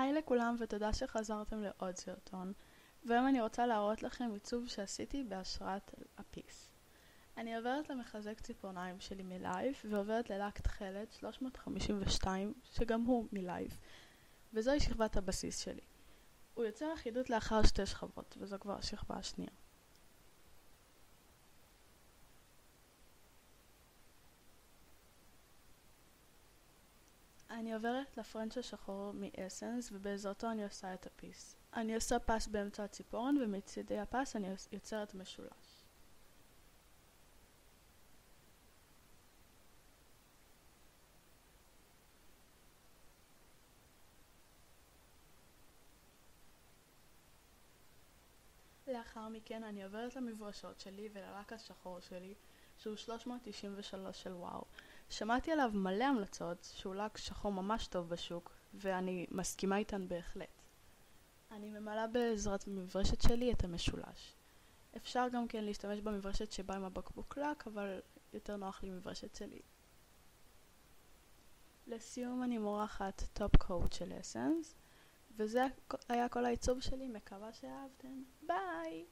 היי לכולם ותודה שחזרתם לעוד סרטון, והיום אני רוצה להראות לכם עיצוב שעשיתי בהשראת הפיס. אני עוברת למחזק ציפורניים שלי מלייב ועוברת ללק תכלת 352 שגם הוא מלייב, וזוהי שכבת הבסיס שלי. הוא יוצר אחידות לאחר שתי שכבות וזו כבר השכבה השנייה. אני עוברת לפרנץ' השחור מאסנס ובעזרתו אני עושה את הפיס. אני עושה פס באמצע הציפורן ומצידי הפס אני יוצרת משולש. לאחר מכן אני עוברת למברשות שלי וללק השחור שלי שהוא 393 של וואו. שמעתי עליו מלא המלצות שהוא לק שחור ממש טוב בשוק ואני מסכימה איתן בהחלט. אני ממלאה בעזרת המברשת שלי את המשולש. אפשר גם כן להשתמש במברשת שבאה עם הבקבוק לק, אבל יותר נוח לי מברשת שלי. לסיום אני מורחת טופ קוט של אסנס, וזה היה כל העיצוב שלי, מקווה שאהבתם. ביי!